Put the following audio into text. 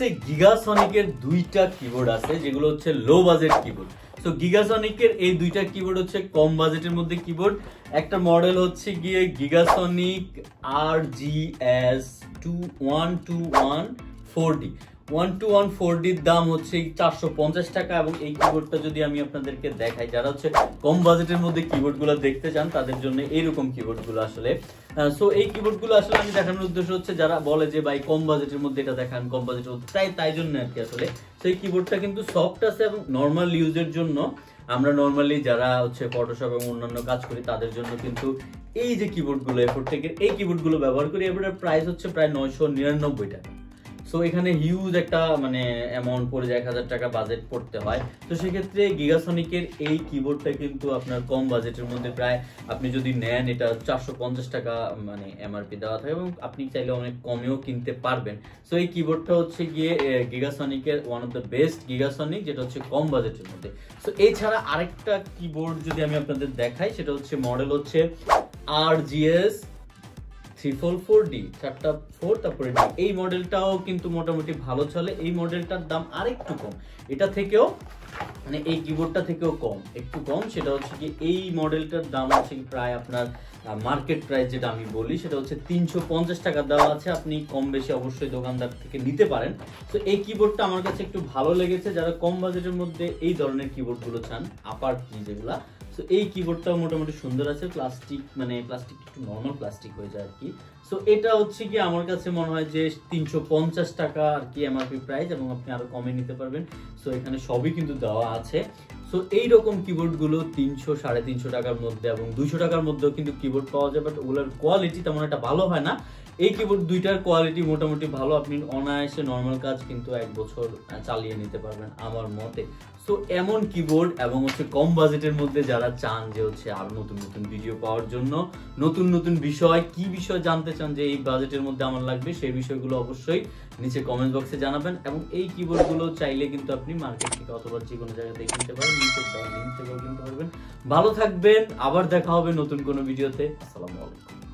কাছে গিগাসনিকের দুইটা কিবোর্ড আছে যেগুলো হচ্ছে লো বাজেট কিবোর্ড। তো গিগাসনিকের এই দুইটা কিবোর্ড হচ্ছে কম বাজেটের মধ্যে কিবোর্ড। একটা মডেল হচ্ছে গিয়ে গিগাসনিক RGS 1214D। 1214Dর দাম হচ্ছে 450 টাকা। এবং এই কিবোর্ডটা যদি আমি আপনাদেরকে দেখাই, যারা হচ্ছে কম বাজেটের মধ্যে কিবোর্ডগুলো দেখতে চান তাদের জন্য এইরকম কিবোর্ডগুলো আসলে। সো এই কিবোর্ডগুলো আসলে আমি দেখানোর উদ্দেশ্য হচ্ছে যারা বলে যে ভাই কম বাজেটের মধ্যে এটা দেখান, কম বাজেটের মধ্যে, তাই জন্য আর কি আসলে। তো এই কিবোর্ডটা কিন্তু সফট আছে এবং নর্মাল ইউজের জন্য, আমরা নর্মালি যারা হচ্ছে ফটোশপ এবং অন্যান্য কাজ করি তাদের জন্য কিন্তু এই যে কিবোর্ডগুলো এফোরটেকের এই কিবোর্ডগুলো ব্যবহার করি। এটার প্রাইস হচ্ছে প্রায় 999 টাকা। সো এখানে হিউজ একটা মানে অ্যামাউন্ট পড়ে যায়, 1000 টাকা বাজেট পড়তে হয়। তো সেক্ষেত্রে গিগাসনিকের এই কিবোর্ডটা কিন্তু আপনার কম বাজেটের মধ্যে প্রায় আপনি যদি নেন এটা 450 টাকা মানে এমআরপি দেওয়া থাকে এবং আপনি চাইলে অনেক কমেও কিনতে পারবেন। সো এই কিবোর্ডটা হচ্ছে গিয়ে গিগাসনিকের ওয়ান অফ দ্য বেস্ট গিগাসনিক, যেটা হচ্ছে কম বাজেটের মধ্যে। সো এছাড়া আরেকটা কিবোর্ড যদি আমি আপনাদের দেখাই, সেটা হচ্ছে মডেল হচ্ছে RGS 344D, 4 তারপরে D। এই মডেলটাও কিন্তু মোটামুটি ভালো চলে। এই মডেলটার দাম আরেকটু কম, এটা থেকেও মানে এই কিবোর্ডটা থেকেও কম, একটু কম। সেটা হচ্ছে কি এই মডেলটার দাম হচ্ছে কি প্রায় আপনার মার্কেট প্রাইস যেটা আমি বলি সেটা হচ্ছে 350 টাকা দেওয়া আছে। আপনি কম বেশি অবশ্যই দোকানদার থেকে নিতে পারেন। তো এই কিবোর্ডটা আমার কাছে একটু ভালো লেগেছে, যারা কম বাজেটের মধ্যে এই ধরনের কিবোর্ডগুলো চান, আপার কি যেগুলা। সো এই কিবোর্ডটাও মোটামুটি সুন্দর আছে। প্লাস্টিক মানে প্লাস্টিক একটু নর্মাল প্লাস্টিক হয়ে যায় আর কি। সো এটা হচ্ছে কি আমার কাছে মনে হয় যে 350 টাকা আর কি এমআরপি প্রাইস, এবং আপনি আরো কমে নিতে পারবেন। সো এখানে সবই কিন্তু দেওয়া আছে। সো এইরকম কিবোর্ডগুলো 300 350 টাকার মধ্যে এবং 200 টাকার মধ্যেও কিন্তু কিবোর্ড পাওয়া যায়, বাট ওগুলোর কোয়ালিটি তেমন একটা ভালো হয় না। এই কিবোর্ড দুইটার কোয়ালিটি মোটামুটি ভালো, আপনি অনায়াসে নর্মাল কাজ কিন্তু 1 বছর চালিয়ে নিতে পারবেন আমার মতে। সো এমন কিবোর্ড এবং হচ্ছে কম বাজেটের মধ্যে যারা চান যে হচ্ছে আরো নতুন নতুন ভিডিও পাওয়ার জন্য, নতুন নতুন বিষয় কি বিষয় জানতে চান যে এই বাজেটের মধ্যে আমার লাগবে, সেই বিষয়গুলো অবশ্যই নিচে কমেন্ট বক্সে জানাবেন। এবং এই কিবোর্ডগুলো চাইলে কিন্তু আপনি মার্কেট থেকে অথবা যে কোনো জায়গা থেকে কিনতে পারেন, নিচে লিংক থেকেও কিনতে পারবেন। ভালো থাকবেন, আবার দেখা হবে নতুন কোনো ভিডিওতে। আসসালামু আলাইকুম।